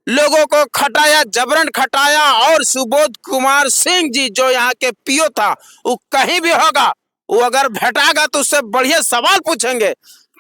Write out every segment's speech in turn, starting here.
लोगों को खटाया, जबरन खटाया। और सुबोध कुमार सिंह जी जो यहाँ के पीओ था, वो कहीं भी होगा, वो अगर भेटागा तो उससे बढ़िया सवाल पूछेंगे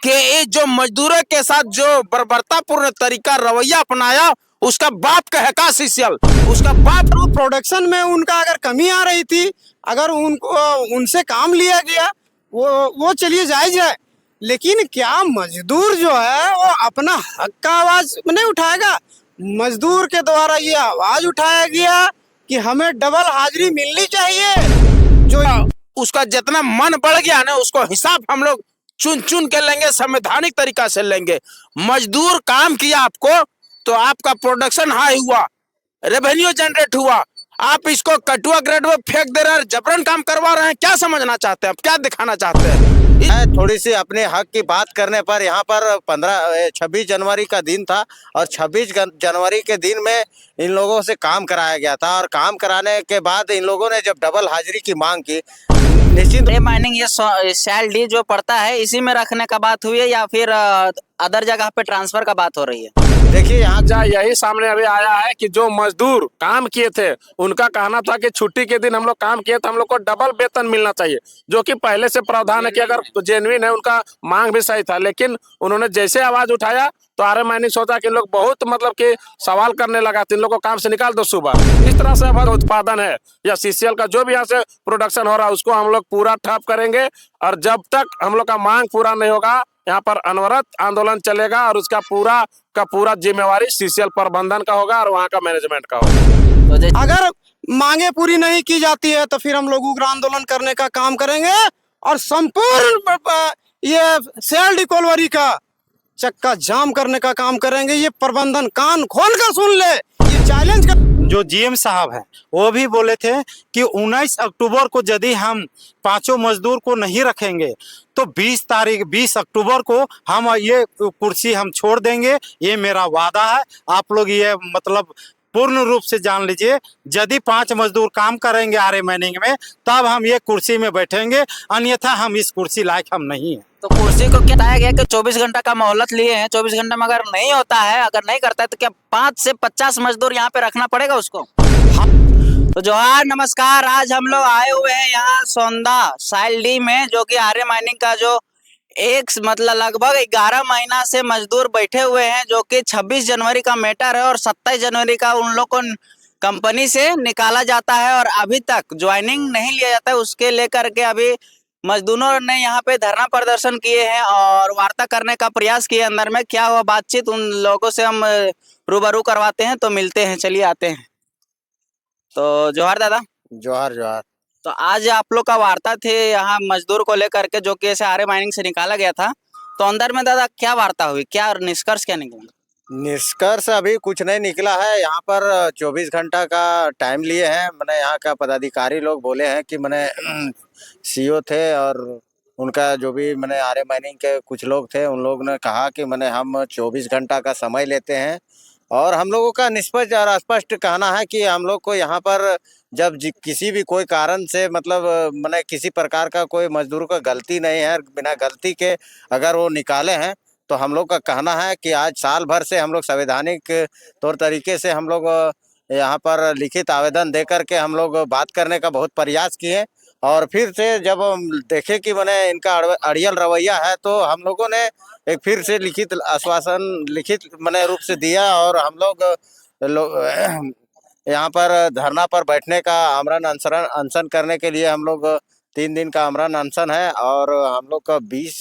कि ये जो मजदूरों के साथ जो बर्बरतापूर्ण तरीका रवैया अपनाया, उसका बाप कहे का सीसीएल, उसका बाप। प्रोडक्शन में उनका अगर कमी आ रही थी, अगर उनको उनसे काम लिया गया, वो चलिए जायज है। लेकिन क्या मजदूर जो है वो अपना हक का आवाज नहीं उठाएगा? मजदूर के द्वारा ये आवाज उठाया गया कि हमें डबल हाजिरी मिलनी चाहिए। जो उसका जितना मन बढ़ गया ना, उसको हिसाब हम लोग चुन चुन के लेंगे, संवैधानिक तरीका से लेंगे। मजदूर काम किया आपको, तो आपका प्रोडक्शन हाई हुआ, रेवेन्यू जनरेट हुआ। आप इसको कटुआ ग्रेड में फेंक दे रहे हैं, जबरन काम करवा रहे हैं। क्या समझना चाहते हैं, क्या दिखाना चाहते हैं? थोड़ी सी अपने हक की बात करने पर यहाँ पर 26 जनवरी का दिन था और 26 जनवरी के दिन में इन लोगों से काम कराया गया था और काम कराने के बाद इन लोगों ने जब डबल हाजिरी की मांग की, निश्चित माइनिंग ये सेल डी जो पड़ता है इसी में रखने का बात हुई है या फिर अदर जगह पे ट्रांसफर का बात हो रही है? देखिए यहाँ यही सामने अभी आया है कि जो मजदूर काम किए थे उनका कहना था कि छुट्टी के दिन हम लोग काम किए तो हम लोग को डबल वेतन मिलना चाहिए, जो कि पहले से प्रावधान है कि अगर जेन्युइन है, उनका मांग भी सही था। लेकिन उन्होंने जैसे आवाज उठाया तो आर्य माइनिंग सोचा कि लोग बहुत मतलब कि सवाल करने लगा, तो इन लोगों को काम से निकाल दो सुबह। इस तरह से अब उत्पादन है या सीसीएल का जो भी यहाँ से प्रोडक्शन हो रहा है उसको हम लोग पूरा ठप करेंगे और जब तक हम लोग का मांग पूरा नहीं होगा यहाँ पर अनवरत आंदोलन चलेगा और उसका पूरा का पूरा जिम्मेवारी सीसीएल प्रबंधन का होगा और वहाँ का मैनेजमेंट का होगा। तो अगर मांगे पूरी नहीं की जाती है तो फिर हम लोग उग्र आंदोलन करने का काम करेंगे और संपूर्ण ये सेल डी कोलवरी का चक्का जाम करने का काम करेंगे। ये प्रबंधन कान खोल कर सुन ले, ये चैलेंज कर। जो जीएम साहब हैं वो भी बोले थे कि 19 अक्टूबर को यदि हम पांचों मजदूर को नहीं रखेंगे तो 20 अक्टूबर को हम ये कुर्सी हम छोड़ देंगे। ये मेरा वादा है, आप लोग ये मतलब पूर्ण रूप से जान लीजिए। यदि 5 मजदूर काम करेंगे आर्य माइनिंग में तब हम ये कुर्सी में बैठेंगे, अन्यथा हम इस कुर्सी लायक हम नहीं है। तो कुर्सी को क्या बताया गया कि 24 घंटा का मोहलत लिए हैं, 24 घंटे में अगर नहीं होता है, अगर नहीं करता है तो क्या 5 से 50 मजदूर यहाँ पे रखना पड़ेगा उसको? तो जोहार नमस्कार, आज हम लोग आए हुए हैं यहाँ सौंदा साइल डी में, जो कि आर्य माइनिंग का जो एक मतलब लगभग 11 महीना से मजदूर बैठे हुए हैं, जो कि 26 जनवरी का मैटर है और 27 जनवरी का उन लोग को कंपनी से निकाला जाता है और अभी तक ज्वाइनिंग नहीं लिया जाता है। उसके लेकर के अभी मजदूरों ने यहाँ पे धरना प्रदर्शन किए हैं और वार्ता करने का प्रयास किए। अंदर में क्या हुआ बातचीत उन लोगों से हम रूबरू करवाते हैं, तो मिलते हैं, चलिए आते हैं। तो जोहार दादा। जोहार जोहार। तो आज आप लोग का वार्ता थे यहाँ मजदूर को लेकर के, जो कि ऐसे आर्य माइनिंग से निकाला गया था, तो अंदर में दादा क्या वार्ता हुई, क्या निष्कर्ष क्या निकला? निष्कर्ष अभी कुछ नहीं निकला है। यहाँ पर 24 घंटा का टाइम लिए हैं। मैंने यहाँ का पदाधिकारी लोग बोले हैं कि मैंने सीईओ थे और उनका जो भी मैंने आर्य माइनिंग के कुछ लोग थे, उन लोग ने कहा कि मैंने हम 24 घंटा का समय लेते हैं और हम लोगों का निष्पक्ष और स्पष्ट कहना है कि हम लोग को यहाँ पर जब किसी भी कोई कारण से मतलब मैंने किसी प्रकार का कोई मजदूर का गलती नहीं है, बिना गलती के अगर वो निकाले हैं तो हम लोग का कहना है कि आज साल भर से हम लोग संवैधानिक तौर तरीके से हम लोग यहाँ पर लिखित आवेदन दे करके हम लोग बात करने का बहुत प्रयास किए और फिर से जब हम देखे कि मैंने इनका अड़ियल रवैया है तो हम लोगों ने एक फिर से लिखित आश्वासन लिखित मैंने रूप से दिया और हम लोग यहाँ पर धरना पर बैठने का आमरण अनशन करने के लिए हम लोग 3 दिन का आमरण अनशन है और हम लोग का 20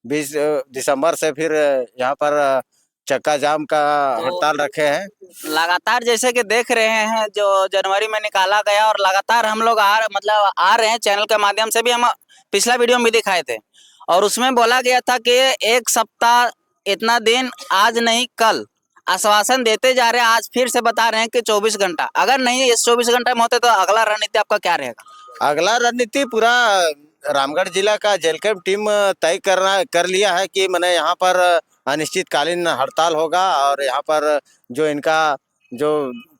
दिसंबर से फिर यहाँ पर चक्का जाम का हड़ताल रखे हैं। लगातार जैसे कि देख रहे हैं जो जनवरी में निकाला गया और लगातार हम लोग आ रहे हैं, चैनल के माध्यम से भी हम पिछला वीडियो में भी दिखाए थे और उसमें बोला गया था कि 1 सप्ताह इतना दिन, आज नहीं कल आश्वासन देते जा रहे हैं। आज फिर से बता रहे हैं कि 24 घंटा, अगर नहीं इस 24 घंटे में होते तो अगला रणनीति आपका क्या रहेगा? अगला रणनीति पूरा रामगढ़ जिला का जेल कैंप टीम तय कर लिया है कि मैंने यहाँ पर अनिश्चितकालीन हड़ताल होगा और यहाँ पर जो इनका जो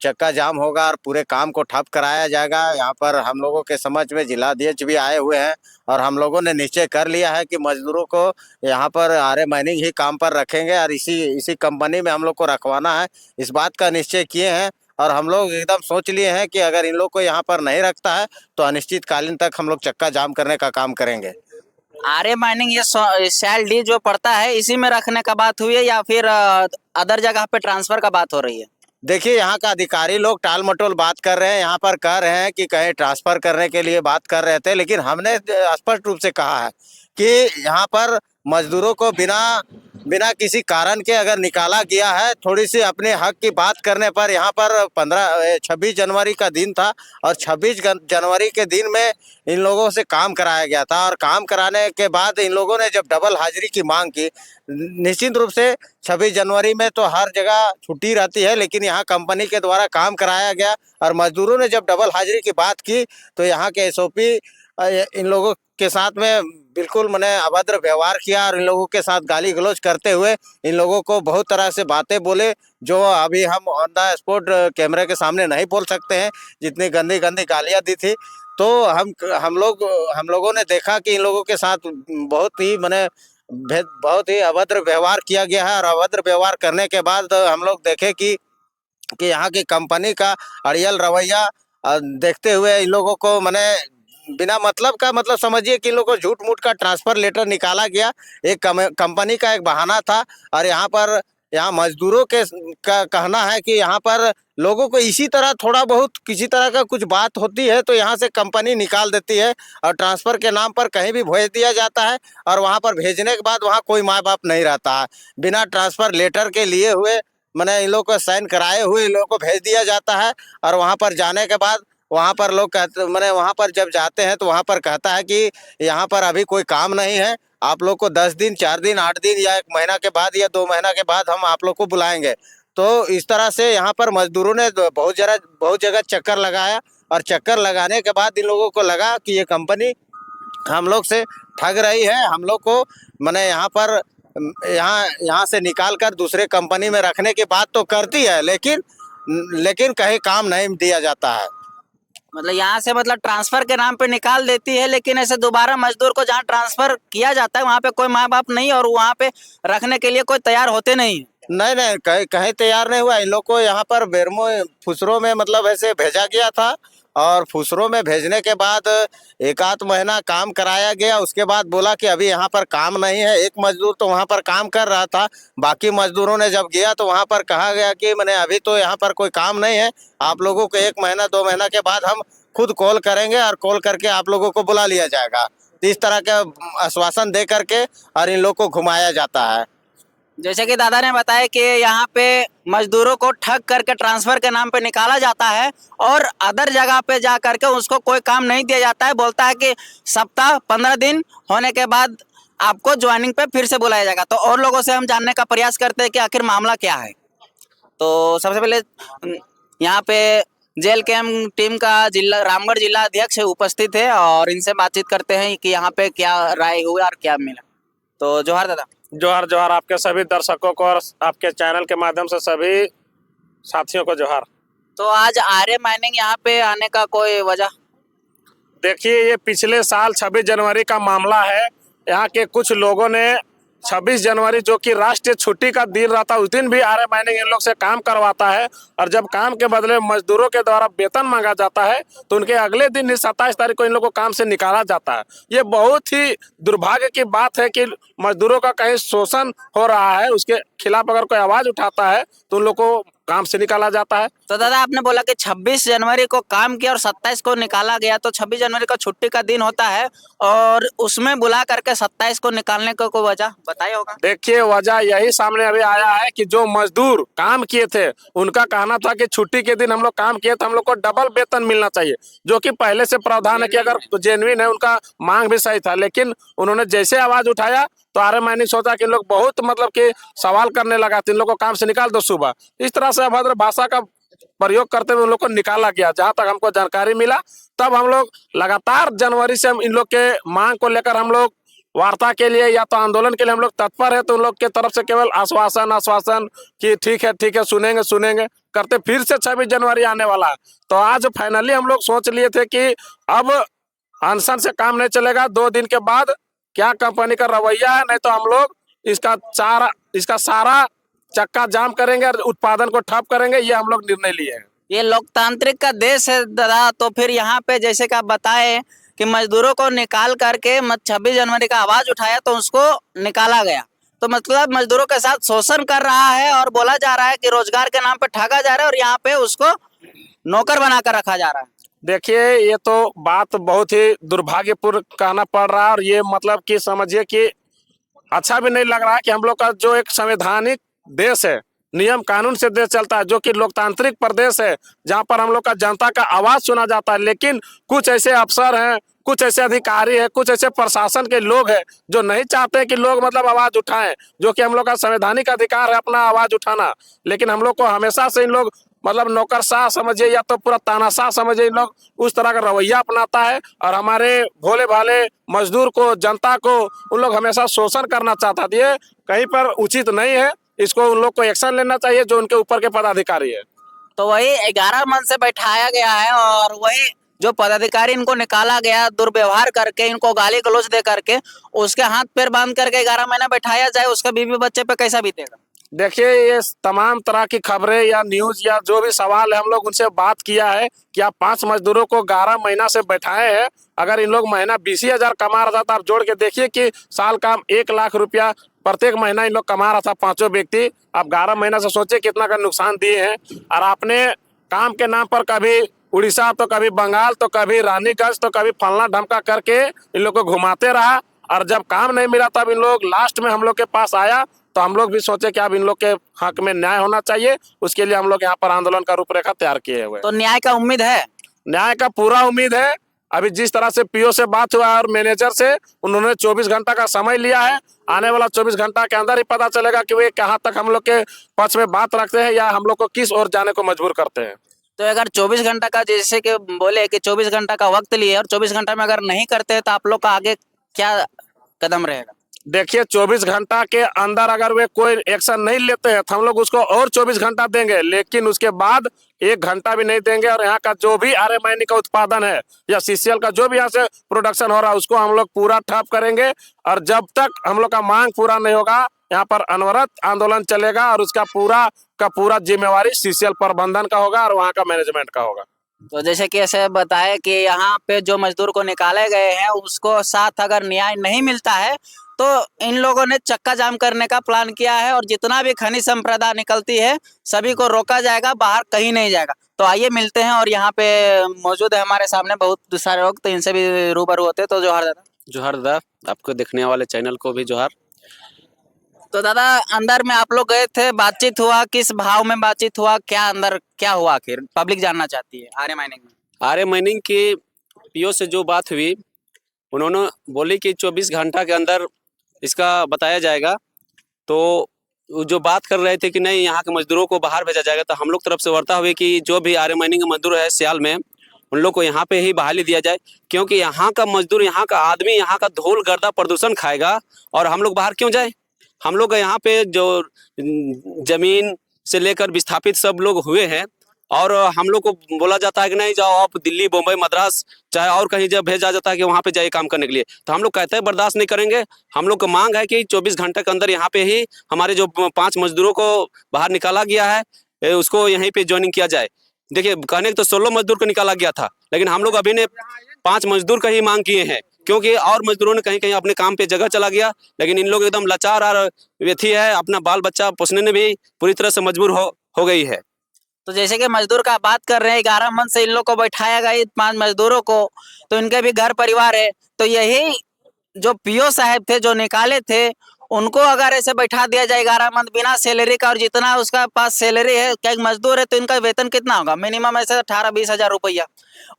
चक्का जाम होगा और पूरे काम को ठप कराया जाएगा। यहाँ पर हम लोगों के समझ में जिलाध्यक्ष भी आए हुए हैं और हम लोगों ने निश्चय कर लिया है कि मजदूरों को यहाँ पर आर्य माइनिंग ही काम पर रखेंगे और इसी कंपनी में हम लोग को रखवाना है, इस बात का निश्चय किए हैं। और हम लोग एकदम सोच लिए हैं कि अगर इन लोग को यहाँ पर नहीं रखता है तो अनिश्चितकालीन तक हम लोग चक्का जाम करने का काम करेंगे। आर्य माइनिंग ये सेल डी जो पड़ता है इसी में रखने का बात हुई है या फिर अदर जगह पे ट्रांसफर का बात हो रही है? देखिए, यहाँ का अधिकारी लोग टाल मटोल बात कर रहे हैं, यहाँ पर कह रहे हैं कि कहीं ट्रांसफर करने के लिए बात कर रहे थे, लेकिन हमने स्पष्ट रूप से कहा है कि यहाँ पर मजदूरों को बिना किसी कारण के अगर निकाला गया है, थोड़ी सी अपने हक की बात करने पर यहाँ पर 26 जनवरी का दिन था और 26 जनवरी के दिन में इन लोगों से काम कराया गया था और काम कराने के बाद इन लोगों ने जब डबल हाजिरी की मांग की, निश्चित रूप से 26 जनवरी में तो हर जगह छुट्टी रहती है, लेकिन यहाँ कंपनी के द्वारा काम कराया गया और मजदूरों ने जब डबल हाजिरी की बात की तो यहाँ के एसओपी इन लोगों के साथ में बिल्कुल मैंने अभद्र व्यवहार किया और इन लोगों के साथ गाली गलौज करते हुए इन लोगों को बहुत तरह से बातें बोले, जो अभी हम ऑन द स्पॉट कैमरे के सामने नहीं बोल सकते हैं, जितनी गंदी गंदी गालियां दी थी। तो हम लोगों ने देखा कि इन लोगों के साथ बहुत ही अभद्र व्यवहार किया गया है और अभद्र व्यवहार करने के बाद हम लोग देखे कि यहाँ की कंपनी का अड़ियल रवैया देखते हुए इन लोगों को मैंने बिना मतलब का, मतलब समझिए कि इन लोगों को झूठ मूठ का ट्रांसफर लेटर निकाला गया, एक कंपनी का एक बहाना था। और यहाँ मजदूरों के का कहना है कि यहाँ पर लोगों को इसी तरह थोड़ा बहुत किसी तरह का कुछ बात होती है तो यहाँ से कंपनी निकाल देती है और ट्रांसफ़र के नाम पर कहीं भी भेज दिया जाता है और वहाँ पर भेजने के बाद वहाँ कोई माँ बाप नहीं रहता है। बिना ट्रांसफ़र लेटर के लिए हुए मैंने इन लोग को साइन कराए हुए इन लोगों को भेज दिया जाता है और वहाँ पर जाने के बाद वहाँ पर लोग कहते, मैंने वहाँ पर जब जाते हैं तो वहाँ पर कहता है कि यहाँ पर अभी कोई काम नहीं है, आप लोग को 10 दिन 4 दिन 8 दिन या 1 महीना के बाद या 2 महीना के बाद हम आप लोग को बुलाएंगे। तो इस तरह से यहाँ पर मजदूरों ने बहुत जगह चक्कर लगाया और चक्कर लगाने के बाद इन लोगों को लगा कि ये कंपनी हम लोग से ठग रही है, हम लोग को मैंने यहाँ से निकाल कर दूसरे कंपनी में रखने की बात तो करती है, लेकिन कहीं काम नहीं दिया जाता है। मतलब यहाँ से मतलब ट्रांसफर के नाम पे निकाल देती है, लेकिन ऐसे दोबारा मजदूर को जहाँ ट्रांसफर किया जाता है वहाँ पे कोई माँ बाप नहीं और वहाँ पे रखने के लिए कोई तैयार होते नहीं। नहीं, कहीं तैयार नहीं हुआ। इन लोग को यहाँ पर बेरमो फुसरों में मतलब ऐसे भेजा गया था और फुसरों में भेजने के बाद 1 आध महीना काम कराया गया। उसके बाद बोला कि अभी यहाँ पर काम नहीं है। एक मजदूर तो वहाँ पर काम कर रहा था, बाकी मजदूरों ने जब गया तो वहाँ पर कहा गया कि मैंने अभी तो यहाँ पर कोई काम नहीं है, आप लोगों को 1 महीना 2 महीना के बाद हम खुद कॉल करेंगे और कॉल करके आप लोगों को बुला लिया जाएगा। इस तरह का आश्वासन दे करके और इन लोग को घुमाया जाता है। जैसे कि दादा ने बताया कि यहाँ पे मजदूरों को ठग करके ट्रांसफर के नाम पे निकाला जाता है और अदर जगह पे जा करके उसको कोई काम नहीं दिया जाता है। बोलता है कि सप्ताह 15 दिन होने के बाद आपको ज्वाइनिंग पे फिर से बुलाया जाएगा। तो और लोगों से हम जानने का प्रयास करते हैं कि आखिर मामला क्या है। तो सबसे पहले यहाँ पे जेल कैम्प टीम का रामगढ़ जिला अध्यक्ष उपस्थित है और इनसे बातचीत करते हैं कि यहाँ पे क्या राय हुई और क्या मिला। तो जोहार दादा। जोहार जोहार आपके सभी दर्शकों को और आपके चैनल के माध्यम से सभी साथियों को जोहार। तो आज आर्य माइनिंग यहाँ पे आने का कोई वजह? देखिए, ये पिछले साल 26 जनवरी का मामला है। यहाँ के कुछ लोगों ने 26 जनवरी जो कि राष्ट्रीय छुट्टी का दिन रहता है, उस दिन भी आर्य माइनिंग इन लोग से काम करवाता है और जब काम के बदले मजदूरों के द्वारा वेतन मांगा जाता है तो उनके अगले दिन 27 तारीख को इन लोगों को काम से निकाला जाता है। ये बहुत ही दुर्भाग्य की बात है कि मजदूरों का कहीं शोषण हो रहा है, उसके खिलाफ अगर कोई आवाज उठाता है तो उन लोग को काम से निकाला जाता है। तो दादा आपने बोला कि 26 जनवरी को काम किया और 27 को निकाला गया, तो 26 जनवरी को छुट्टी का दिन होता है और उसमें बुला करके 27 को निकालने को कोई वजह बताया होगा? देखिए, वजह यही सामने अभी आया है कि जो मजदूर काम किए थे उनका कहना था कि छुट्टी के दिन हम लोग काम किए तो हम लोग को डबल वेतन मिलना चाहिए, जो कि पहले से प्रावधान है कि अगर जेन्युइन है, उनका मांग भी सही था। लेकिन उन्होंने जैसे आवाज उठाया तो आर्य माइनिंग सोचा कि लोग बहुत मतलब कि सवाल करने लगा, तो इन लोग को काम से निकाल दो सुबह। इस तरह से अभद्र भाषा का प्रयोग करते हुए उन लोग को निकाला गया। जहां तक हमको जानकारी मिला तब हम लोग लगातार जनवरी से हम इन लोग के मांग को लेकर हम लोग वार्ता के लिए या तो आंदोलन के लिए हम लोग तत्पर है, तो उन लोग के तरफ से केवल आश्वासन कि ठीक है सुनेंगे सुनेंगे करते फिर से 26 जनवरी आने वाला है। तो आज फाइनली हम लोग सोच लिए थे कि अब अनशन से काम नहीं चलेगा, 2 दिन के बाद क्या कंपनी का रवैया है, नहीं तो हम लोग इसका सारा चक्का जाम करेंगे और उत्पादन को ठप करेंगे, ये हम लोग निर्णय लिए हैं। ये लोकतांत्रिक का देश है दादा, तो फिर यहाँ पे जैसे कि आप बताए कि मजदूरों को निकाल करके 26 जनवरी का आवाज उठाया तो उसको निकाला गया, तो मतलब मजदूरों के साथ शोषण कर रहा है और बोला जा रहा है कि रोजगार के नाम पे ठगा जा रहा है और यहाँ पे उसको नौकर बनाकर रखा जा रहा है। देखिए, ये तो बात बहुत ही दुर्भाग्यपूर्ण कहना पड़ रहा है, और ये मतलब कि समझिए कि अच्छा भी नहीं लग रहा है कि हम लोग का जो एक संवैधानिक देश है, नियम कानून से देश चलता है, जो कि लोकतांत्रिक प्रदेश है, जहां पर हम लोग का जनता का आवाज सुना जाता है, लेकिन कुछ ऐसे अफसर हैं, कुछ ऐसे अधिकारी हैं, कुछ ऐसे प्रशासन के लोग हैं जो नहीं चाहते कि लोग मतलब आवाज उठाएं, जो कि हम लोग का संवैधानिक अधिकार है अपना आवाज उठाना। लेकिन हम लोग को हमेशा से इन लोग मतलब नौकरशाह समझिए या तो पूरा तानाशाह समझिए, इन लोग उस तरह का रवैया अपनाता है और हमारे भोले भाले मजदूर को, जनता को उन लोग हमेशा शोषण करना चाहता है। ये कहीं पर उचित नहीं है, इसको उन लोग को एक्शन लेना चाहिए जो उनके ऊपर के पदाधिकारी है। तो वही 11 मन से बैठाया गया है और वही जो पदाधिकारी इनको निकाला गया दुर्व्यवहार करके, इनको गाली गलौज दे करके, उसके हाथ पैर बांध करके 11 महीना बैठाया जाए, उसका बीवी बच्चे पे कैसा बीतेगा? देखिए, ये तमाम तरह की खबरें या न्यूज या जो भी सवाल है, हम लोग उनसे बात किया है कि आप 5 मजदूरों को 11 महीना से बैठाए हैं। अगर इन लोग महीना 20,000 कमा रहा था, तो आप जोड़ के देखिए कि साल का 1 लाख रुपया प्रत्येक महीना इन लोग कमा रहा था, 5 व्यक्ति। आप 11 महीना से सोचिए कितना का नुकसान दिए हैं। और आपने काम के नाम पर कभी उड़ीसा, तो कभी बंगाल, तो कभी रानीगंज, तो कभी फलना ढमका करके इन लोग को घुमाते रहा, और जब काम नहीं मिला तब इन लोग लास्ट में हम लोग के पास आया, तो हम लोग भी सोचे कि अब इन लोग के हक में न्याय होना चाहिए। उसके लिए हम लोग यहाँ पर आंदोलन का रूपरेखा तैयार किए हुए। तो न्याय का उम्मीद है? न्याय का पूरा उम्मीद है। अभी जिस तरह से पीओ से बात हुआ है और मैनेजर से, उन्होंने 24 घंटा का समय लिया है। आने वाला 24 घंटा के अंदर ही पता चलेगा कि वे कहाँ तक हम लोग के पक्ष में बात रखते हैं या हम लोग को किस ओर जाने को मजबूर करते हैं। तो अगर 24 घंटा का, जैसे कि बोले कि 24 घंटा का वक्त लिए और 24 घंटा में अगर नहीं करते तो आप लोग का आगे क्या कदम रहेगा? देखिए, 24 घंटा के अंदर अगर वे कोई एक्शन नहीं लेते हैं तो हम लोग उसको और 24 घंटा देंगे, लेकिन उसके बाद 1 घंटा भी नहीं देंगे। और यहाँ का जो भी आर्य माइनिंग का उत्पादन है या सीसीएल का जो भी यहाँ से प्रोडक्शन हो रहा है, उसको हम लोग पूरा ठप करेंगे। और जब तक हम लोग का मांग पूरा नहीं होगा, यहाँ पर अनवरत आंदोलन चलेगा, और उसका पूरा जिम्मेवारी सीसीएल प्रबंधन का होगा और वहाँ का मैनेजमेंट का होगा। तो जैसे कि ऐसे बताए कि यहाँ पे जो मजदूर को निकाले गए हैं उसको साथ अगर न्याय नहीं मिलता है तो इन लोगों ने चक्का जाम करने का प्लान किया है, और जितना भी खनिज संपदा निकलती है सभी को रोका जाएगा, बाहर कहीं नहीं जाएगा। तो आइए मिलते हैं, और यहाँ पे मौजूद है हमारे सामने बहुत सारे लोग, तो इनसे भी रूबरू होते। तो जोहार दादा। जोहार दादा, आपको देखने वाले चैनल को भी जोहार। तो दादा, अंदर में आप लोग गए थे, बातचीत हुआ, किस भाव में बातचीत हुआ, क्या अंदर क्या हुआ आखिर? पब्लिक जानना चाहती है आर्य माइनिंग में। आर्य माइनिंग की पीओ से जो बात हुई, उन्होंने बोली कि 24 घंटा के अंदर इसका बताया जाएगा। तो जो बात कर रहे थे कि नहीं, यहाँ के मजदूरों को बाहर भेजा जाएगा, तो हम लोग तरफ से वार्ता हुई कि जो भी आर्य माइनिंग के मजदूर है सियाल में, उन लोग को यहाँ पे ही बहाली दिया जाए, क्योंकि यहाँ का मजदूर, यहाँ का आदमी यहाँ का धूल गर्दा प्रदूषण खाएगा, और हम लोग बाहर क्यों जाए? हम लोग यहाँ पे जो जमीन से लेकर विस्थापित सब लोग हुए हैं, और हम लोग को बोला जाता है कि नहीं जाओ आप दिल्ली, बम्बई, मद्रास, चाहे और कहीं जब भेजा जाता है कि वहाँ पे जाइए काम करने के लिए, तो हम लोग कहते हैं बर्दाश्त नहीं करेंगे। हम लोग को मांग है कि 24 घंटे के अंदर यहाँ पे ही हमारे जो 5 मजदूरों को बाहर निकाला गया है, उसको यहीं पे ज्वाइनिंग किया जाए। देखिए, कहने तो 16 मजदूर को निकाला गया था, लेकिन हम लोग अभी ने 5 मजदूर का ही मांग किए हैं, क्योंकि और मजदूरों ने कहीं कहीं अपने काम पे जगह चला गया। लेकिन इन लोग एकदम लाचार और व्यथी है, अपना बाल बच्चा पोसने में भी पूरी तरह से मजबूर हो गई है। तो जैसे कि मजदूर का बात कर रहे हैं, 11 मन से इन लोग को बैठाया गया, 5 मजदूरों को, तो इनके भी घर परिवार है। तो यही जो पीओ साहब थे जो निकाले थे, उनको अगर ऐसे बैठा दिया जाए 11 मंथ बिना सैलरी का, और जितना उसका पास सैलरी है, क्या एक मजदूर है तो इनका वेतन कितना होगा? मिनिमम ऐसे 18-20 हजार रुपया,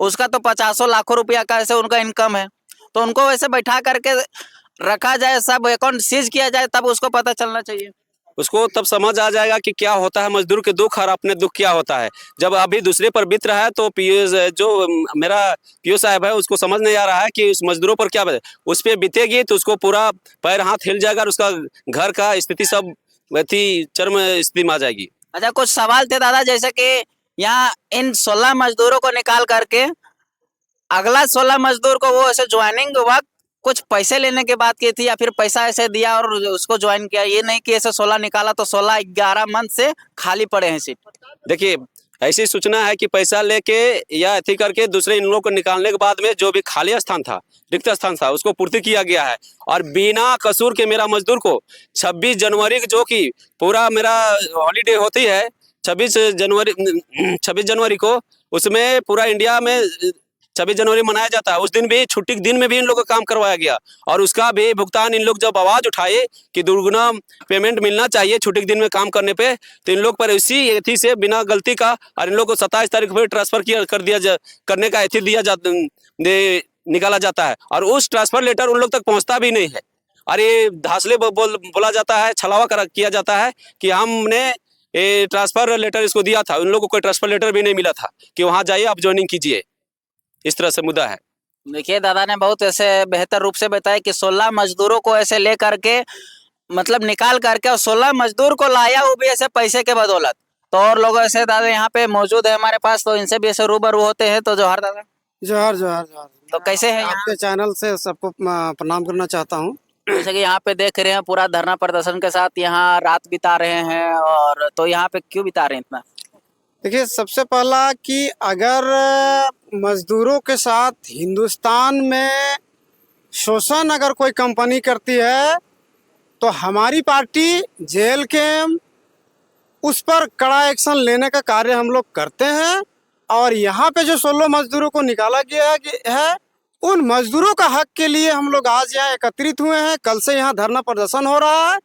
उसका तो 50 लाखों रुपया का ऐसे उनका इनकम है। तो उनको वैसे बैठा करके रखा जाए, सब अकाउंट सीज किया जाए, तब उसको पता चलना चाहिए। उसको तब समझ आ जाएगा कि क्या होता है मजदूर के दुख और अपने दुख क्या होता है। जब अभी दूसरे पर बीत रहा है तो मेरा पीओ साहब है उसको समझ नहीं आ रहा है कि उस मजदूरों पर क्या उस पर बीतेगी तो उसको पूरा पैर हाथ हिल जाएगा और उसका घर का स्थिति सब चरम स्थिति में आ जाएगी। अच्छा, कुछ सवाल थे दादा, जैसे कि यहाँ इन 16 मजदूरों को निकाल करके अगला 16 मजदूर को वो ऐसे ज्वाइनिंग वक्त कुछ पैसे लेने की बात की थी या फिर पैसा ऐसे दिया और उसको ज्वाइन किया, ये नहीं कि ऐसे 16 निकाला तो 16-11 मंथ से खाली पड़े हैं सीट। देखिए ऐसी सूचना है कि पैसा लेके या अथी करके दूसरे इन लोगों को निकालने के बाद में जो भी खाली स्थान था, रिक्त स्थान था, उसको पूर्ति किया गया है। और बिना कसूर के मेरा मजदूर को 26 जनवरी जो कि पूरा मेरा हॉलीडे होती है 26 जनवरी को, उसमें पूरा इंडिया में 26 जनवरी मनाया जाता है। उस दिन भी छुट्टी के दिन में भी इन लोगों का काम करवाया गया और उसका भी भुगतान इन लोग जब आवाज उठाए कि दुर्गुना पेमेंट मिलना चाहिए छुट्टी के दिन में काम करने पे, तो इन लोग पर इसी एथी से बिना गलती का और इन लोग को 27 तारीख को ट्रांसफर करने का एथी निकाला जाता है और उस ट्रांसफर लेटर उन लोग तक पहुंचता भी नहीं है। और ये धांसले बोला जाता है, छलावा किया जाता है कि हमने ये ट्रांसफर लेटर इसको दिया था, उन लोगों को कोई ट्रांसफर लेटर भी नहीं मिला था कि वहाँ जाइए आप ज्वाइनिंग कीजिए। इस तरह से मुद्दा है। देखिए दादा ने बहुत ऐसे बेहतर रूप से बताया कि 16 मजदूरों को ऐसे ले करके मतलब निकाल करके और 16 मजदूर को लाया, वो भी ऐसे पैसे के बदौलत। तो और लोग ऐसे दादा यहाँ पे मौजूद है हमारे पास, तो इनसे भी ऐसे रूबरू होते हैं। तो जोहार दादा। जोहार जोहार जोहार। तो कैसे है यहाँ? आपके चैनल से सबको प्रणाम करना चाहता हूँ। जैसे कि यहाँ पे देख रहे हैं पूरा धरना प्रदर्शन के साथ यहाँ रात बिता रहे हैं, और तो यहाँ पे क्यों बिता रहे हैं इतना? देखिए, सबसे पहला कि अगर मजदूरों के साथ हिंदुस्तान में शोषण अगर कोई कंपनी करती है तो हमारी पार्टी जेल कैंप उस पर कड़ा एक्शन लेने का कार्य हम लोग करते हैं। और यहाँ पे जो 16 मजदूरों को निकाला गया है उन मजदूरों का हक के लिए हम लोग आज यहाँ एकत्रित हुए हैं। कल से यहाँ धरना प्रदर्शन हो रहा है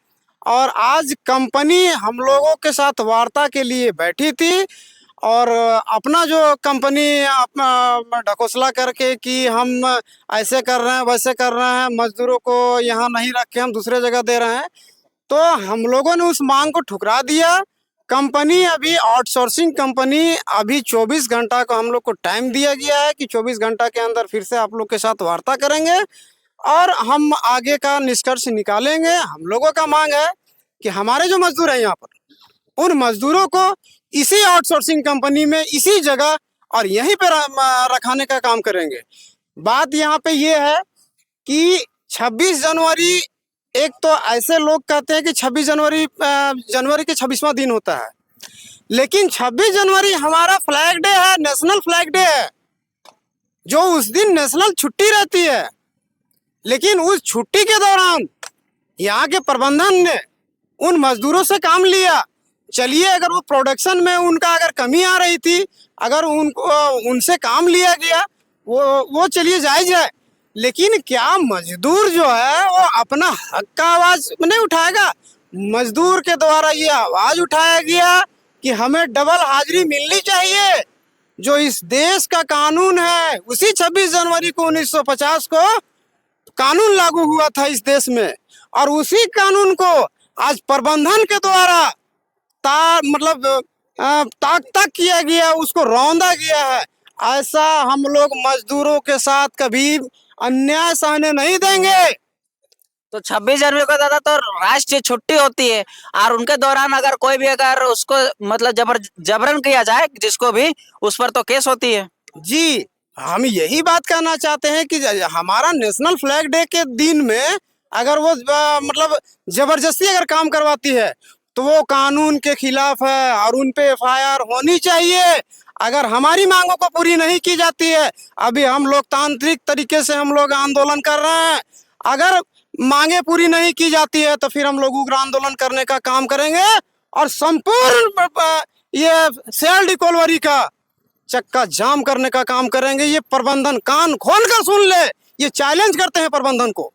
और आज कंपनी हम लोगों के साथ वार्ता के लिए बैठी थी और अपना जो कंपनी अपना ढकोसला करके कि हम ऐसे कर रहे हैं वैसे कर रहे हैं, मजदूरों को यहाँ नहीं रख के हम दूसरे जगह दे रहे हैं, तो हम लोगों ने उस मांग को ठुकरा दिया। कंपनी अभी आउटसोर्सिंग कंपनी अभी 24 घंटा को हम लोग को टाइम दिया गया है कि 24 घंटा के अंदर फिर से आप लोग के साथ वार्ता करेंगे और हम आगे का निष्कर्ष निकालेंगे। हम लोगों का मांग है कि हमारे जो मजदूर हैं यहाँ पर, उन मजदूरों को इसी आउटसोर्सिंग कंपनी में इसी जगह और यहीं पर रखाने का काम करेंगे। बात यहाँ पे ये है कि 26 जनवरी, एक तो ऐसे लोग कहते हैं कि 26 जनवरी के 26वां दिन होता है, लेकिन 26 जनवरी हमारा फ्लैग डे है, नेशनल फ्लैग डे है, जो उस दिन नेशनल छुट्टी रहती है। लेकिन उस छुट्टी के दौरान यहाँ के प्रबंधन ने उन मजदूरों से काम लिया। चलिए, अगर वो प्रोडक्शन में उनका अगर कमी आ रही थी, अगर उनसे काम लिया गया, वो चलिए जायज है, लेकिन क्या मजदूर जो है वो अपना हक का आवाज नहीं उठाएगा? मजदूर के द्वारा ये आवाज उठाया गया कि हमें डबल हाजिरी मिलनी चाहिए। जो इस देश का कानून है, उसी 26 जनवरी को 1950 को कानून लागू हुआ था इस देश में, और उसी कानून को आज प्रबंधन के द्वारा ताक किया गया, उसको रौंदा गया है। ऐसा हम लोग मजदूरों के साथ कभी अन्याय सहने नहीं देंगे। तो 26 जनवरी को दादा तो राष्ट्रीय छुट्टी होती है, और उनके दौरान अगर कोई भी अगर उसको मतलब जबरन किया जाए जिसको भी, उस पर तो केस होती है। जी, हम यही बात कहना चाहते हैं कि हमारा नेशनल फ्लैग डे के दिन में अगर वो मतलब जबरदस्ती अगर काम करवाती है तो वो कानून के खिलाफ है और उन पे FIR होनी चाहिए। अगर हमारी मांगों को पूरी नहीं की जाती है, अभी हम लोकतांत्रिक तरीके से हम लोग आंदोलन कर रहे हैं, अगर मांगे पूरी नहीं की जाती है तो फिर हम लोग उग्र आंदोलन करने का काम करेंगे और संपूर्ण ये सेल डिकोलवरी का चक्का जाम करने का काम करेंगे। ये प्रबंधन कान खोल कर सुन ले, ये चैलेंज करते हैं प्रबंधन को।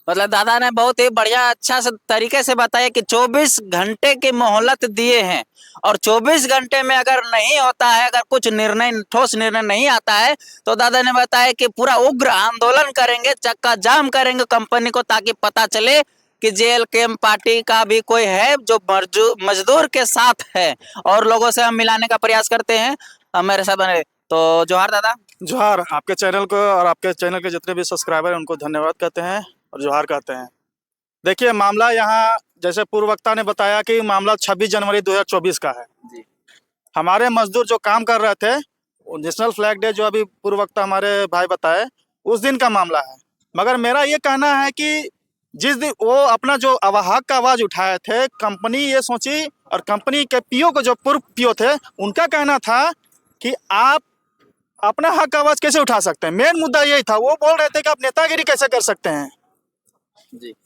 मतलब दादा ने बहुत ही बढ़िया अच्छा से तरीके से बताया कि 24 घंटे की मोहलत दिए हैं, और 24 घंटे में अगर नहीं होता है, अगर कुछ ठोस निर्णय नहीं आता है, तो दादा ने बताया कि पूरा उग्र आंदोलन करेंगे, चक्का जाम करेंगे कंपनी को, ताकि पता चले कि जेएलके पार्टी का भी कोई है जो मजदूर के साथ है, और लोगों से हम मिलाने का प्रयास करते हैं। मेरे साथ बने तो जोहार दादा। जोहार। आपके चैनल को और आपके चैनल के जितने भी सब्सक्राइबर हैं उनको धन्यवाद कहते हैं और जोहार कहते हैं। देखिए, मामला यहाँ जैसे पूर्व वक्ता ने बताया कि मामला 26 जनवरी 2024 का है। हमारे मजदूर जो काम कर रहे थे, नेशनल फ्लैग डे जो अभी पूर्व वक्ता हमारे भाई बताए, उस दिन का मामला है। मगर मेरा ये कहना है कि जिस दिन वो अपना जो हक का आवाज़ उठाए थे, कंपनी ये सोची और कंपनी के पीओ को जो पूर्व पीओ थे उनका कहना था कि आप अपना हक का आवाज़ कैसे उठा सकते हैं। मेन मुद्दा यही था। वो बोल रहे थे कि आप नेतागिरी कैसे कर सकते हैं।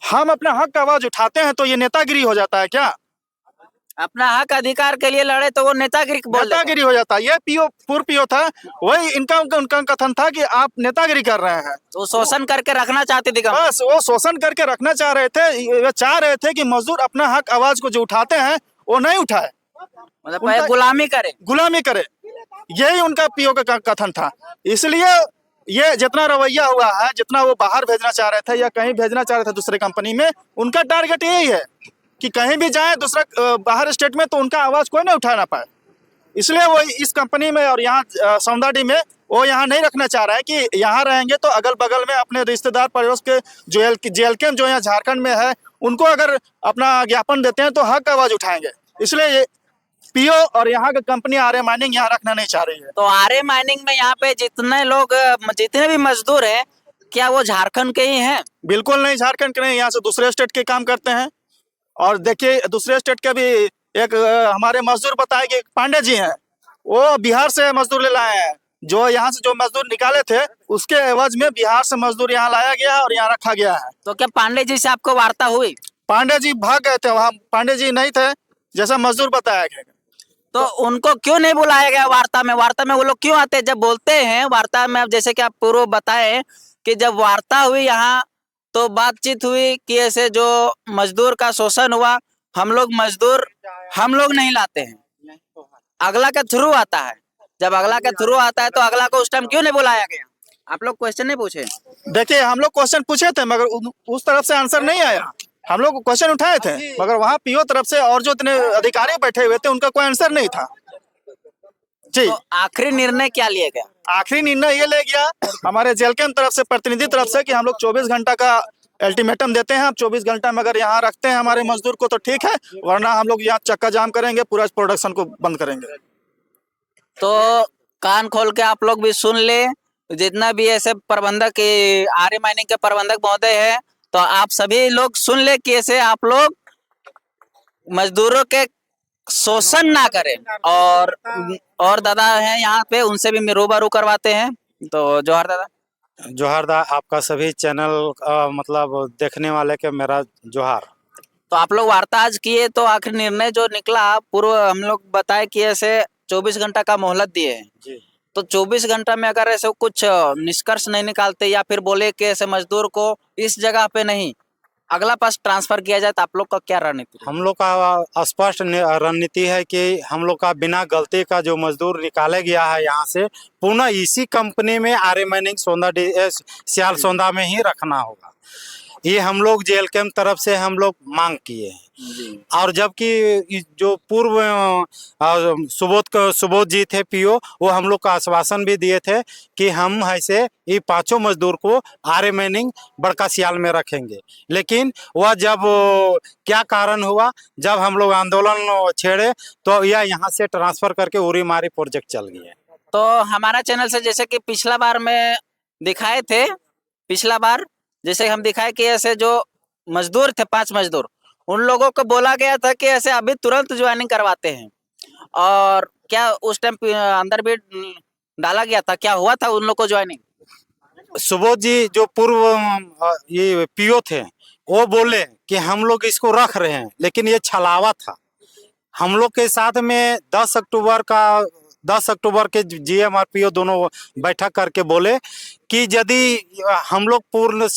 हम अपना हक का आवाज़ उठाते हैं तो ये नेतागिरी हो जाता है क्या? अपना हक अधिकार के लिए लड़े तो वो नेतागिरी बोल देते हैं। नेतागिरी हो जाता है। ये पीओ पूर्व पीओ था, वही उनका कथन था कि आप नेतागिरी कर रहे हैं। तो शोषण करके रखना चाहते थे कंपनी। बस वो शोषण करके रखना चाह रहे थे। वे चाह रहे थे कि मजदूर अपना हक आवाज को जो उठाते हैं वो नहीं उठाए, मतलब पहले गुलामी करे। गुलामी करे। यही उनका पीओ का कथन था। इसलिए ये जितना रवैया हुआ है, जितना वो बाहर भेजना चाह रहे थे या कहीं भेजना चाह रहे थे दूसरे कंपनी में, उनका टारगेट यही है कि कहीं भी जाए दूसरा बाहर स्टेट में तो उनका आवाज कोई नहीं उठा ना पाए। इसलिए वो इस कंपनी में और यहाँ सौंदाडी में वो यहाँ नहीं रखना चाह रहा है कि यहाँ रहेंगे तो अगल बगल में अपने रिश्तेदार पड़ोस के जो जेएलके जो यहाँ झारखंड में है उनको अगर अपना ज्ञापन देते हैं तो हक आवाज उठाएंगे। इसलिए ये पीओ और यहाँ की कंपनी आर्य माइनिंग यहाँ रखना नहीं चाह रही है। तो आर्य माइनिंग में यहाँ पे जितने लोग, जितने भी मजदूर हैं, क्या वो झारखंड के ही हैं? बिल्कुल नहीं, झारखंड के नहीं, यहाँ से दूसरे स्टेट के काम करते हैं। और देखिए, दूसरे स्टेट के भी एक हमारे मजदूर बताए कि पांडे जी हैं, वो बिहार से मजदूर ले लाए हैं। जो यहाँ से जो मजदूर निकाले थे उसके एवज में बिहार से मजदूर यहाँ लाया गया और यहाँ रखा गया है। तो क्या पांडे जी से आपको वार्ता हुई? पांडे जी भाग गए थे, वहाँ पांडे जी नहीं थे जैसा मजदूर बताया गया। तो उनको क्यों नहीं बुलाया गया वार्ता में? वार्ता में वो लोग क्यों आते हैं? जब बोलते हैं वार्ता में, अब जैसे कि आप पूर्व बताए कि जब वार्ता हुई यहाँ तो बातचीत हुई कि ऐसे जो मजदूर का शोषण हुआ, हम लोग मजदूर हम लोग नहीं लाते हैं, अगला के थ्रू आता है। जब अगला के थ्रू आता है तो अगला को उस टाइम क्यों नहीं बुलाया गया? आप लोग क्वेश्चन नहीं पूछे? देखिए, हम लोग क्वेश्चन पूछे थे मगर उस तरफ से आंसर नहीं आया। हम लोग क्वेश्चन उठाए थे मगर वहाँ पीओ तरफ से और जो इतने अधिकारी बैठे हुए थे उनका कोई आंसर नहीं था जी। तो आखिरी निर्णय क्या लिया गया? आखिरी निर्णय ये ले गया हमारे जेएलके तरफ से, प्रतिनिधि तरफ से, कि हम लोग 24 घंटा का अल्टीमेटम देते हैं। आप 24 घंटा में अगर यहाँ रखते हैं हमारे मजदूर को तो ठीक है, वरना हम लोग यहाँ चक्का जाम करेंगे, पूरा प्रोडक्शन को बंद करेंगे। तो कान खोल के आप लोग भी सुन ले, जितना भी ऐसे प्रबंधक, आर्य माइनिंग के प्रबंधक महोदय है, तो आप सभी लोग सुन ले कि ऐसे आप लोग मजदूरों के शोषण ना करें। और दादा हैं यहाँ पे, उनसे भी रूबरू करवाते हैं। तो जोहार दादा। जोहार दा, आपका सभी चैनल मतलब देखने वाले के मेरा जोहार। तो आप लोग वार्ता आज किए, तो आखिर निर्णय जो निकला, पूर्व हम लोग बताए कि ऐसे 24 घंटा का मोहलत दिए हैं जी। तो 24 घंटा में अगर ऐसे कुछ निष्कर्ष नहीं निकालते या फिर बोले कि ऐसे मजदूर को इस जगह पे नहीं, अगला पास ट्रांसफर किया जाए, तो आप लोग का क्या रणनीति? हम लोग का स्पष्ट रणनीति है कि हम लोग का बिना गलती का जो मजदूर निकाले गया है यहाँ से, पुनः इसी कंपनी में आर्य माइनिंग सियाल सोंदा में ही रखना होगा। ये हम लोग जेएलके तरफ से हम लोग मांग किए हैं। और जबकि जो पूर्व सुबोध जी थे पीओ, वो हम लोग का आश्वासन भी दिए थे कि हम ऐसे ये 5 मजदूर को आर्य माइनिंग बड़का सियाल में रखेंगे। लेकिन वह जब क्या कारण हुआ, जब हम लोग आंदोलन छेड़े तो यह यहाँ से ट्रांसफर करके उरी मारी प्रोजेक्ट चल गया। तो हमारा चैनल से जैसे कि पिछला बार में दिखाए थे, पिछला बार जैसे हम दिखाए कि ऐसे जो मजदूर थे 5 मजदूर, उन लोगों को बोला गया था कि ऐसे अभी तुरंत ज्वाइनिंग करवाते हैं। और क्या उस टाइम अंदर भी डाला गया था? क्या हुआ था उन लोग को ज्वाइनिंग? सुबोध जी जो पूर्व ये पीओ थे, वो बोले कि हम लोग इसको रख रहे हैं, लेकिन ये छलावा था। हम लोग के साथ में 10 अक्टूबर के जीएम और पीओ दोनों बैठक करके बोले कि यदि हम लोग पूर्ण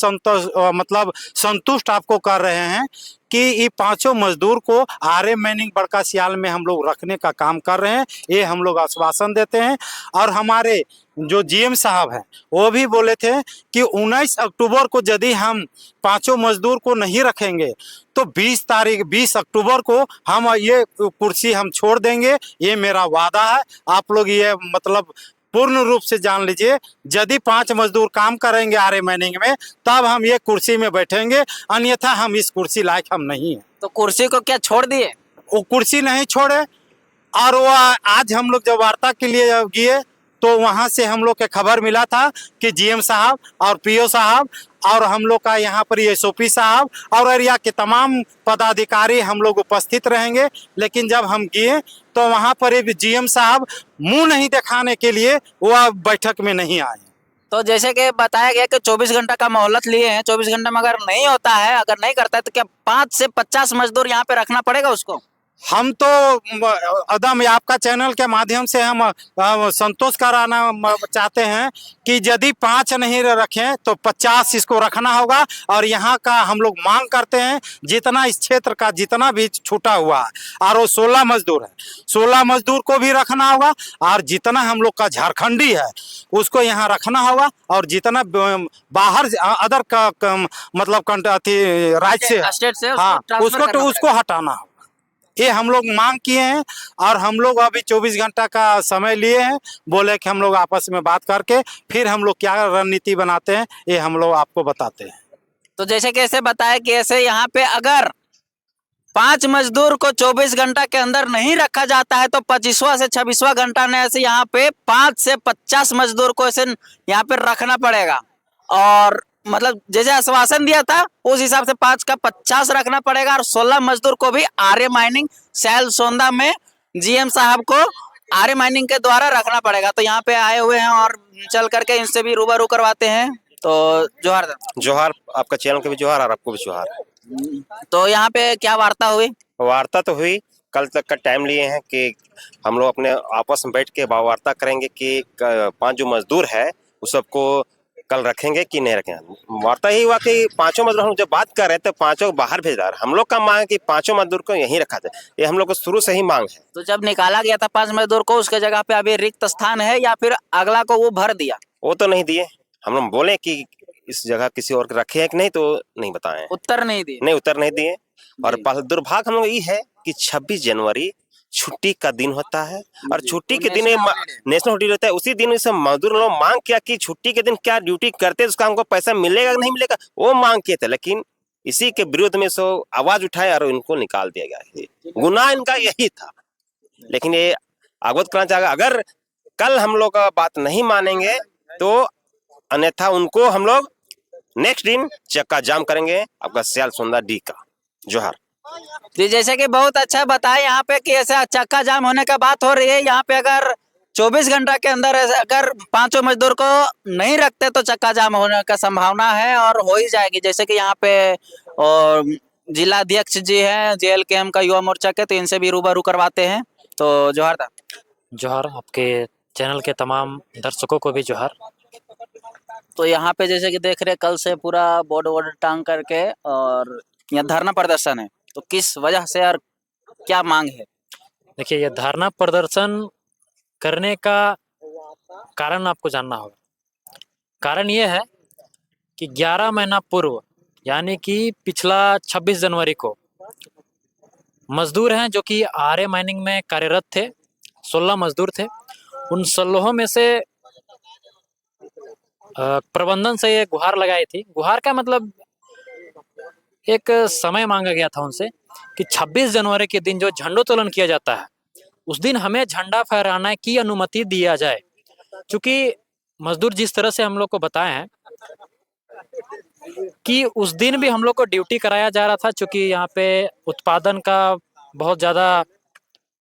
मतलब संतुष्ट आपको कर रहे हैं कि ये पांचों मजदूर को आर्य माइनिंग बड़का सियाल में हम लोग रखने का काम कर रहे हैं, ये हम लोग आश्वासन देते हैं। और हमारे जो जीएम साहब हैं वो भी बोले थे कि 19 अक्टूबर को यदि हम पांचों मजदूर को नहीं रखेंगे तो 20 अक्टूबर को हम ये कुर्सी हम छोड़ देंगे। ये मेरा वादा है, आप लोग ये मतलब पूर्ण रूप से जान लीजिए। यदि 5 मजदूर काम करेंगे आर्य माइनिंग में तब हम ये कुर्सी में बैठेंगे, अन्यथा हम इस कुर्सी लायक हम नहीं है। तो कुर्सी को क्या छोड़ दिए? वो कुर्सी नहीं छोड़े। और वो आज हम लोग जब वार्ता के लिए गए तो वहां से हम लोग के खबर मिला था कि जीएम साहब और पीओ साहब और हम लोग का यहाँ पर एसओपी साहब और एरिया के तमाम पदाधिकारी हम लोग उपस्थित रहेंगे। लेकिन जब हम गए तो वहाँ पर जीएम साहब मुंह नहीं दिखाने के लिए वह बैठक में नहीं आए। तो जैसे कि बताया गया कि 24 घंटा का मोहलत लिए हैं, 24 घंटे में अगर नहीं होता है, अगर नहीं करता है तो क्या 5 से 50 मजदूर यहाँ पे रखना पड़ेगा उसको? हम तो अदम आपका चैनल के माध्यम से हम संतोष कराना चाहते हैं कि यदि 5 नहीं रखें तो 50 इसको रखना होगा। और यहाँ का हम लोग मांग करते हैं जितना इस क्षेत्र का जितना भी छूटा हुआ है और वो 16 मजदूर है, 16 मजदूर को भी रखना होगा। और जितना हम लोग का झारखंडी है उसको यहाँ रखना होगा। और जितना बाहर अदर का मतलब राज्य से स्टेट से हाँ उसको हटाना होगा। ये हम लोग मांग किए हैं और हम लोग अभी 24 घंटा का समय लिए हैं। बोले कि हम लोग आपस में बात करके फिर हम लोग क्या रणनीति बनाते हैं ये हम लोग आपको बताते हैं। तो जैसे कि ऐसे बताया कि ऐसे यहाँ पे अगर 5 मजदूर को 24 घंटा के अंदर नहीं रखा जाता है तो 25वां से 26वां घंटा ने ऐसे यहाँ पे 5 से 50 मजदूर को ऐसे यहाँ पे रखना पड़ेगा। और मतलब जैसे आश्वासन दिया था उस हिसाब से 5 का 50 रखना पड़ेगा। और 16 मजदूर को भी आर्य माइनिंग सैल सोंदा में जीएम साहब को आर्य माइनिंग के द्वारा रखना पड़ेगा। तो यहाँ पे आए हुए हैं और चल करके इनसे भी रूबरू करवाते हैं। तो जोहार जोहार, आपका चैनल को भी जोहार और आपको भी जोहार। तो यहाँ पे क्या वार्ता हुई? वार्ता तो हुई, कल तक का टाइम लिए हैं कि हम लोग अपने आपस में बैठ के वार्ता करेंगे कि 5 जो मजदूर है उस सबको कल रखेंगे कि नहीं रखेंगे। वार्ता ही हुआ कि 5 मजदूर हम जब बात कर रहे थे 5 बाहर भेज रहा है। हम लोग का मांग है कि 5 मजदूर को यहीं रखा जाए, ये हम लोग को शुरू से ही मांग है। तो जब निकाला गया था 5 मजदूर को उसके जगह पे अभी रिक्त स्थान है या फिर अगला को वो भर दिया? वो तो नहीं दिए। हम लोग बोले कि इस जगह किसी और को रखे हैं कि नहीं तो नहीं बताए, उत्तर नहीं दिए। नहीं उत्तर नहीं दिए। और दुर्भाग्य हम लोग ये है कि 26 जनवरी छुट्टी का दिन होता है और छुट्टी के दिन नेशनल हॉलीडे रहता है। उसी दिन इस मजदूर लोग मांग किया कि छुट्टी के दिन क्या ड्यूटी करते हैं उसका हमको पैसा मिलेगा कि नहीं मिलेगा, वो मांग किए थे। लेकिन इसी के विरोध में सो आवाज उठाए और इनको निकाल दिया गया। गुनाह इनका यही था। लेकिन ये अवगत करना चाहेगा अगर कल हम लोग का बात नहीं मानेंगे तो अन्यथा उनको हम लोग नेक्स्ट दिन चक्का जाम करेंगे आपका सैल सोंदा डी का। जोहार जी, जैसे कि बहुत अच्छा बताया यहाँ पे कि ऐसे चक्का जाम होने का बात हो रही है। यहाँ पे अगर 24 घंटा के अंदर अगर 5 मजदूर को नहीं रखते तो चक्का जाम होने का संभावना है और हो ही जाएगी। जैसे कि यहाँ पे जिला अध्यक्ष जी हैं JLKM का युवा मोर्चा के, तो इनसे भी रूबरू करवाते हैं। तो जोहार था। जोहार, आपके चैनल के तमाम दर्शकों को भी जोहार। तो यहाँ पे जैसे कि देख रहे कल से पूरा बोर्ड टांग करके और यहाँ धरना प्रदर्शन है, तो किस वजह से और क्या मांग है? देखिए, ये धरना प्रदर्शन करने का कारण आपको जानना होगा। कारण ये है कि 11 महीना पूर्व यानी कि पिछला 26 जनवरी को मजदूर हैं जो कि आर्य माइनिंग में कार्यरत थे, 16 मजदूर थे। उन 16 में से प्रबंधन से ये गुहार लगाई थी। गुहार का मतलब एक समय मांगा गया था उनसे कि 26 जनवरी के दिन जो झंडोत्तोलन किया जाता है उस दिन हमें झंडा फहराने की अनुमति दिया जाए। क्योंकि मजदूर जिस तरह से हम लोग को बताए हैं कि उस दिन भी हम लोग को ड्यूटी कराया जा रहा था, क्योंकि यहाँ पे उत्पादन का बहुत ज्यादा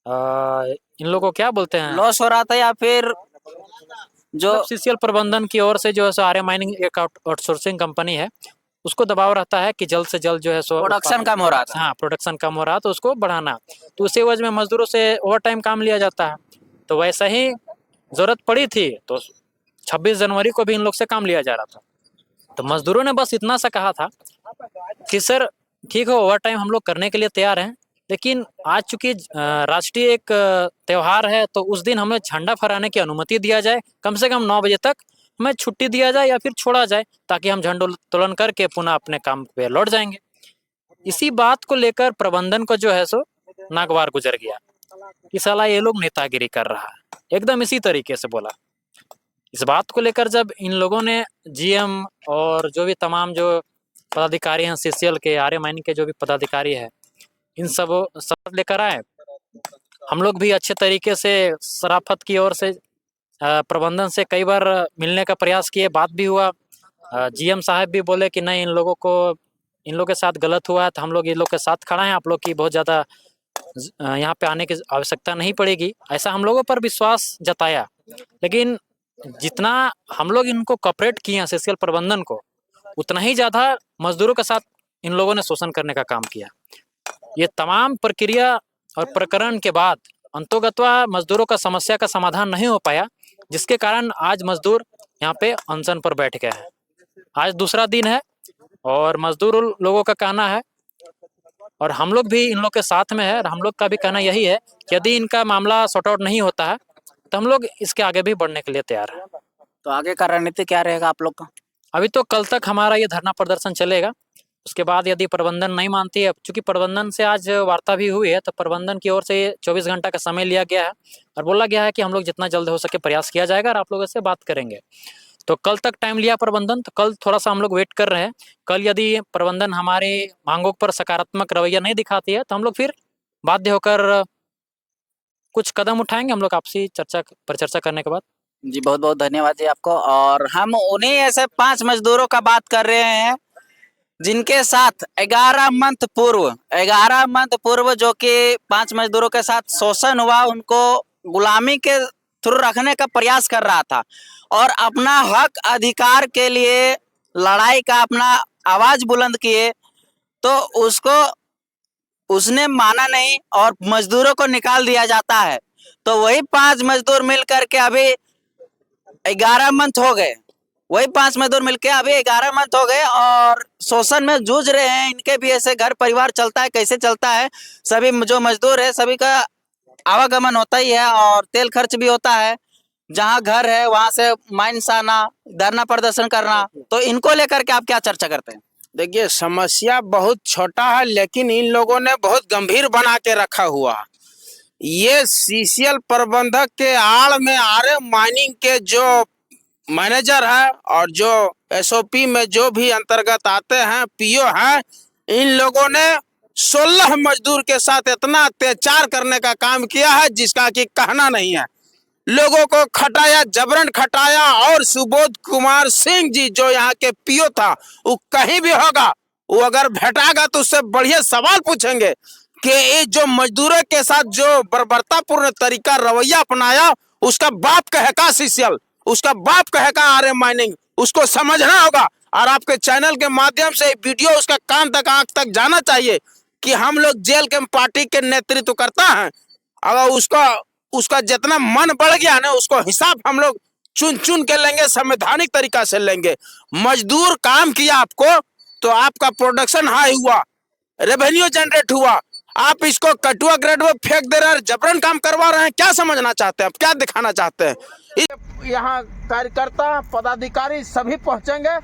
इन लोगों को क्या बोलते हैं, लॉस हो रहा था या फिर जो सीसीएल प्रबंधन की ओर से जो है आर्य माइनिंग एक आउटसोर्सिंग कंपनी है उसको दबाव रहता है कि जल्द से जल्द जो है प्रोडक्शन कम हो रहा था। हाँ, प्रोडक्शन कम हो रहा तो उसको बढ़ाना, तो उसी वजह में मजदूरों से ओवर टाइम काम लिया जाता है। तो वैसा ही जरूरत पड़ी थी तो 26 जनवरी को भी इन लोग से काम लिया जा रहा था। तो मजदूरों ने बस इतना सा कहा था कि सर ठीक है, ओवर टाइम हम लोग करने के लिए तैयार हैं, लेकिन आज चूंकि राष्ट्रीय एक त्यौहार है तो उस दिन हमें झंडा फहराने की अनुमति दिया जाए, कम से कम 9 बजे तक हमें छुट्टी दिया जाए या फिर छोड़ा जाए, ताकि हम झंडोत्तोलन करके पुनः अपने काम पे लौट जाएंगे। इसी बात को लेकर प्रबंधन को जो है सो नागवार गुजर गया कि साला ये लोग नेतागिरी कर रहा है, एकदम इसी तरीके से बोला। इस बात को लेकर जब इन लोगों ने जीएम और जो भी तमाम जो पदाधिकारी हैं सीसीएल के, आर्य माइनिंग के जो भी पदाधिकारी है, इन सब लेकर आए, हम लोग भी अच्छे तरीके से शराफत की ओर से प्रबंधन से कई बार मिलने का प्रयास किए, बात भी हुआ। जीएम साहब भी बोले कि नहीं, इन लोगों के साथ गलत हुआ है तो हम लोग इन लोग के साथ खड़ा हैं, आप लोग की बहुत ज़्यादा यहाँ पे आने की आवश्यकता नहीं पड़ेगी, ऐसा हम लोगों पर विश्वास जताया। लेकिन जितना हम लोग इनको कॉपरेट किए हैं सीसीएल प्रबंधन को, उतना ही ज़्यादा मजदूरों के साथ इन लोगों ने शोषण करने का काम किया। ये तमाम प्रक्रिया और प्रकरण के बाद अंतोगत्वा मजदूरों का समस्या का समाधान नहीं हो पाया, जिसके कारण आज मजदूर यहाँ पे अनशन पर बैठ गए हैं। आज दूसरा दिन है और मजदूर लोगों का कहना है, और हम लोग भी इन लोग के साथ में है, और हम लोग का भी कहना यही है कि यदि इनका मामला सॉर्ट आउट नहीं होता है तो हम लोग इसके आगे भी बढ़ने के लिए तैयार हैं। तो आगे का रणनीति क्या रहेगा आप लोग का? अभी तो कल तक हमारा ये धरना प्रदर्शन चलेगा, उसके बाद यदि प्रबंधन नहीं मानती है, चूंकि प्रबंधन से आज वार्ता भी हुई है, तो प्रबंधन की ओर से 24 घंटा का समय लिया गया है और बोला गया है कि हम लोग जितना जल्द हो सके प्रयास किया जाएगा और आप लोगों से बात करेंगे। तो कल तक टाइम लिया प्रबंधन, तो कल थोड़ा सा हम लोग वेट कर रहे हैं। कल यदि प्रबंधन हमारे मांगों पर सकारात्मक रवैया नहीं दिखाती है तो हम लोग फिर बाध्य होकर कुछ कदम उठाएंगे, हम लोग आपसी चर्चा करने के बाद। जी बहुत बहुत धन्यवाद जी आपको। और हम उन्हीं ऐसे 5 मजदूरों का बात कर रहे हैं जिनके साथ 11 मंथ पूर्व जो कि 5 मजदूरों के साथ शोषण हुआ, उनको गुलामी के थ्रू रखने का प्रयास कर रहा था और अपना हक अधिकार के लिए लड़ाई का अपना आवाज बुलंद किए, तो उसने माना नहीं और मजदूरों को निकाल दिया जाता है। तो वही 5 मजदूर मिलकर के अभी 11 मंथ हो गए, वही 5 मजदूर मिलके अभी 11 मंथ हो गए और शोषण में जूझ रहे हैं। इनके भी ऐसे घर परिवार चलता है, कैसे चलता है? सभी जो मजदूर है सभी का आवागमन होता ही है और तेल खर्च भी होता है, जहाँ घर है वहां से माइंस आना, धरना प्रदर्शन करना। तो इनको लेकर के आप क्या चर्चा करते हैं? देखिए, समस्या बहुत छोटा है लेकिन इन लोगों ने बहुत गंभीर बना के रखा हुआ। ये सीसीएल प्रबंधक के आड़ में आर्य माइनिंग के जो मैनेजर है और जो एसओपी में जो भी अंतर्गत आते हैं पीओ हैं, इन लोगों ने 16 मजदूर के साथ इतना अत्याचार करने का काम किया है जिसका कि कहना नहीं है। लोगों को खटाया, जबरन खटाया। और सुबोध कुमार सिंह जी जो यहाँ के पीओ था, वो कहीं भी होगा, वो अगर भेटागा तो उससे बढ़िया सवाल पूछेंगे कि ये जो मजदूरों के साथ जो बर्बरतापूर्ण तरीका रवैया अपनाया, उसका बाप कहेगा सीसीएल, उसका बाप कहेगा आर्य माइनिंग, उसको समझना होगा। और आपके चैनल के माध्यम से वीडियो उसका कान तक आंख तक जाना चाहिए कि हम लोग जेल के पार्टी के नेतृत्व करता है। अगर उसका जितना मन बढ़ गया ना, उसको हिसाब हम लोग चुन चुन के लेंगे, संवैधानिक तरीका से लेंगे। मजदूर काम किया आपको तो आपका प्रोडक्शन हाई हुआ, रेवेन्यू जनरेट हुआ, आप इसको कटुआ ग्रेड में फेंक दे रहे हैं, जबरन काम करवा रहे हैं। क्या समझना चाहते हैं आप, क्या दिखाना चाहते हैं? यहाँ कार्यकर्ता पदाधिकारी सभी पहुंचेंगे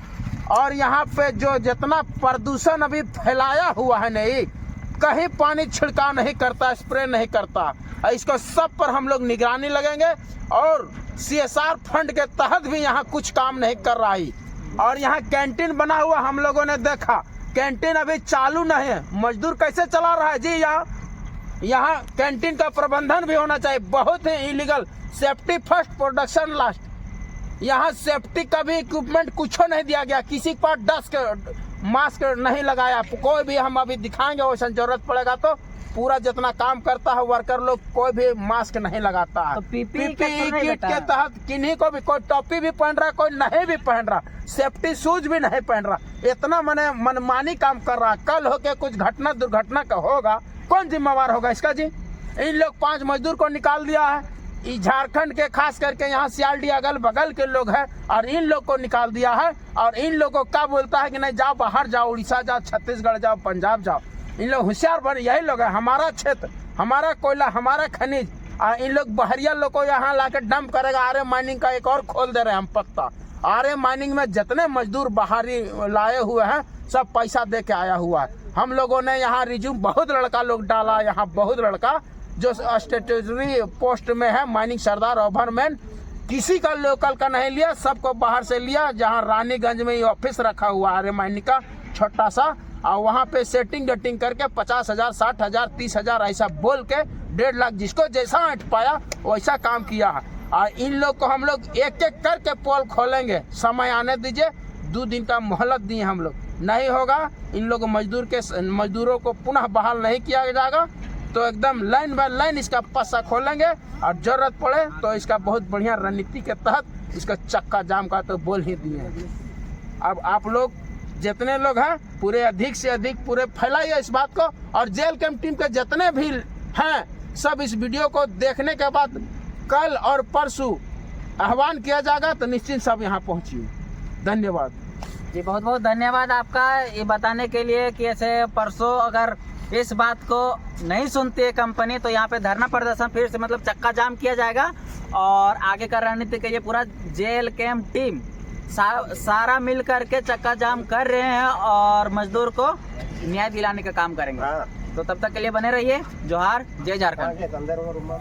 और यहाँ पे जो जितना प्रदूषण अभी फैलाया हुआ है, नहीं कहीं पानी छिड़काव नहीं करता, स्प्रे नहीं करता, इसको सब पर हम लोग निगरानी लगेंगे। और सीएसआर फंड के तहत भी यहाँ कुछ काम नहीं कर रहा है। और यहाँ कैंटीन बना हुआ हम लोगों ने देखा, कैंटीन अभी चालू नहीं है। मजदूर कैसे चला रहा है जी? यहाँ कैंटीन का प्रबंधन भी होना चाहिए। बहुत ही illegal, safety first production last. यहाँ सेफ्टी का भी इक्विपमेंट कुछ नहीं दिया गया, किसी के पास डस्ट मास्क नहीं लगाया। कोई भी हम अभी दिखाएंगे, वैसा जरूरत पड़ेगा तो पूरा जितना काम करता है वर्कर लोग, कोई भी मास्क नहीं लगाता है। तो पीपीई किट के तहत किन्हीं को भी, कोई टोपी भी पहन रहा है, कोई नहीं भी पहन रहा, सेफ्टी शूज भी नहीं पहन रहा, इतना मनमानी काम कर रहा। कल होके कुछ घटना दुर्घटना का होगा, कौन जिम्मेवार होगा इसका जी? इन लोग 5 मजदूर को निकाल दिया है, झारखंड के खास करके यहाँ सियालडी अगल बगल के लोग हैं और इन लोग को निकाल दिया है। और इन लोगों को क्या बोलता है कि नहीं जाओ बाहर जाओ, उड़ीसा जाओ, छत्तीसगढ़ जाओ, पंजाब जाओ। इन लोग होशियार बने, यही लोग हैं। हमारा क्षेत्र, हमारा कोयला, हमारा खनिज, इन लोग बहरिया लोग को यहाँ ला कर डंप करेगा। आर्य माइनिंग का एक और खोल दे रहे हैं हम पत्ता। आर्य माइनिंग में जितने मजदूर बाहरी लाए हुए हैं सब पैसा दे के आया हुआ है। हम लोगों ने यहाँ रिज्यूम बहुत लड़का लोग डाला, यहाँ बहुत लड़का जो स्टेटरी पोस्ट में है, माइनिंग सरदार, ओवरमैन, किसी का लोकल का नहीं लिया, सबको बाहर से लिया। जहाँ रानीगंज में ये ऑफिस रखा हुआ आर्य माइनिंग का छोटा सा, और वहाँ पे सेटिंग गेटिंग करके 50,000, 60,000, 30,000 ऐसा बोल के 1.5 लाख जिसको जैसा ऐंठ पाया वैसा काम किया है। और इन लोग को हम लोग एक एक करके पोल खोलेंगे, समय आने दीजिए। 2 दिन का मोहलत दिए हम लोग, नहीं होगा इन लोग मजदूरों को पुनः बहाल नहीं किया जाएगा तो एकदम लाइन बाय लाइन इसका पस्सा खोलेंगे। और जरूरत पड़े तो इसका बहुत बढ़िया रणनीति के तहत इसका चक्का जाम का तो बोल ही दिए हैं। अब आप लोग जितने लोग हैं पूरे अधिक से अधिक पूरे फैलाइए इस बात को। और जेल कैंप टीम के जितने भी हैं सब इस वीडियो को देखने के बाद कल और परसों आह्वान किया जाएगा तो निश्चित सब यहाँ पहुँचिए। धन्यवाद जी, बहुत बहुत धन्यवाद आपका ये बताने के लिए कि ऐसे परसों अगर इस बात को नहीं सुनती है कंपनी तो यहाँ पे धरना प्रदर्शन फिर से मतलब चक्का जाम किया जाएगा। और आगे का रणनीति के लिए पूरा जेल कैंप टीम सारा मिल करके चक्का जाम कर रहे हैं और मजदूर को न्याय दिलाने का काम करेंगे। तो तब तक के लिए बने रहिए। जोहार, जय झारखंड।